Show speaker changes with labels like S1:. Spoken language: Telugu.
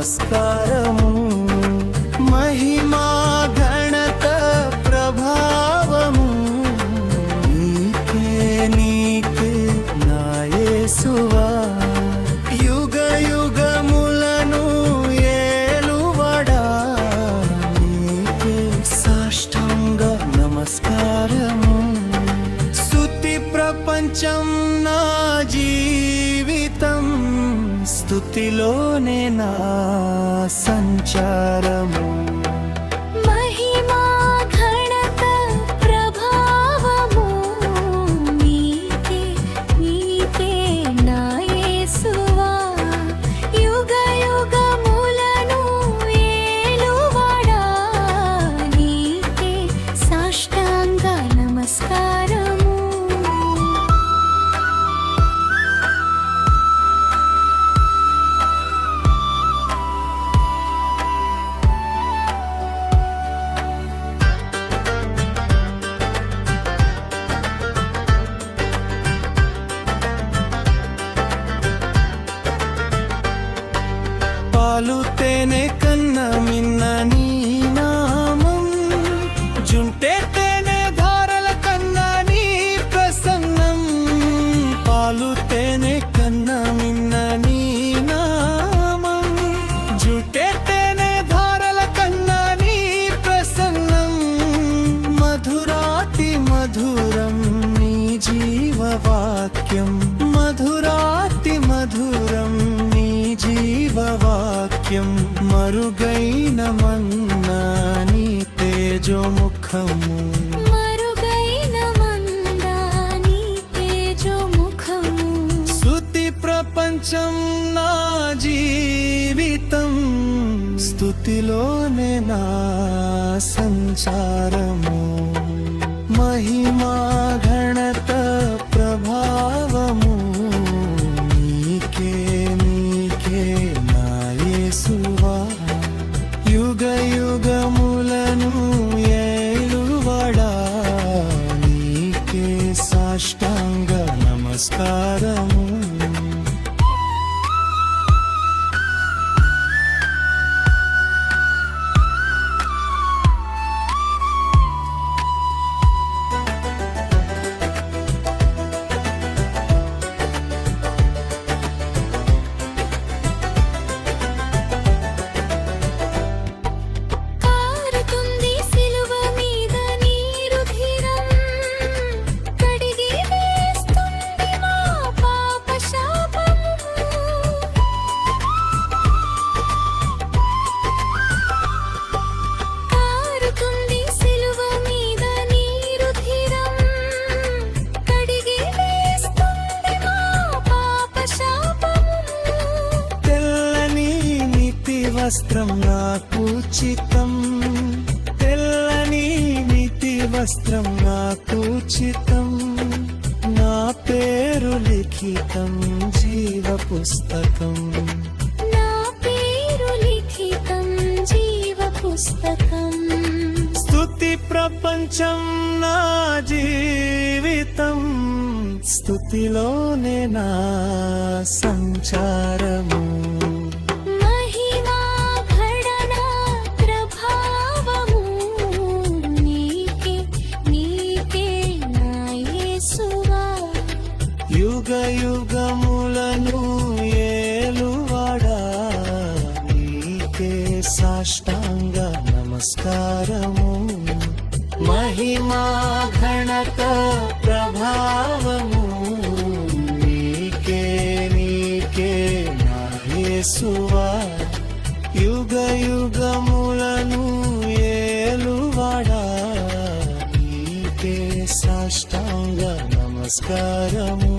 S1: నమస్కారము. మహిమా ఘనత ప్రభావము నీకే నీకే నా యేసువా. యుగ యుగములను ఏలువడా నీకే సాష్టాంగ నమస్కారము. స్తుతి ప్రపంచం నా జీవితం, స్తుతిలోనే నా సంచారము.
S2: మహిమా ఘనత ప్రభావము నీకే నీకే నా యేసువా. యుగ యుగములను ఏలువాడా నీకే సాష్టాంగ నమస్కారము.
S1: పాలు తేనె కన్న మిన్న నీ నామం, జుంటే తేనె ధారల కన్నా నీ ప్రసన్నం. పాలు తేనె కన్న మిన్న నీ నామం, జుంటే తేనె ధారల కన్నా నీ ప్రసన్నం. మధురాతి మధురం నీ జీవవాక్యం, మధురాతి మధురం నీ జీవవాక్యం. మరుగైన మన్నా నీ తేజోముఖము,
S2: మరుగైన మందా నీ తేజోముఖము.
S1: స్తుతి ప్రపంచం నా జీవితం, స్తుతిలోనే నా సంచారము. మహిమా ఘనత ప్రభావము నీకే నీకే నా యేసువా. యుగ యుగములను ఏలువడా నీకే సాష్టాంగ నమస్కారము.
S2: కారుతుంది సిలువ మీద నీ రుధిరం, కడిగి వేస్తుంది మా పాప శాపము. కారుతుంది సిలువ మీద నీ రుధిరం, కడిగి వేస్తుంది మా పాప శాపము.
S1: తెల్లని నీతి వస్త్రం నాకు ఉచితం, తెల్లని నీతి వస్త్రం నాకు ఉచితం. నా పేరు లిఖితం జీవ పుస్తకం,
S2: నా పేరు లిఖితం జీవ పుస్తకం.
S1: స్తుతి ప్రపంచం నా జీవితం, స్తుతిలోనే నా సంచారము.
S2: మహిమా ఘనత ప్రభావము నీకే నీకే నా యేసువా.
S1: యుగ యుగములను ఏలువాడా నీకే సాష్టాంగ నమస్కారము. మహిమా ఘనత ప్రభావము నీకే నీకే నా యేసువా. యుగ యుగములను ఏలువాడా నీకే సాష్టాంగ నమస్కారము.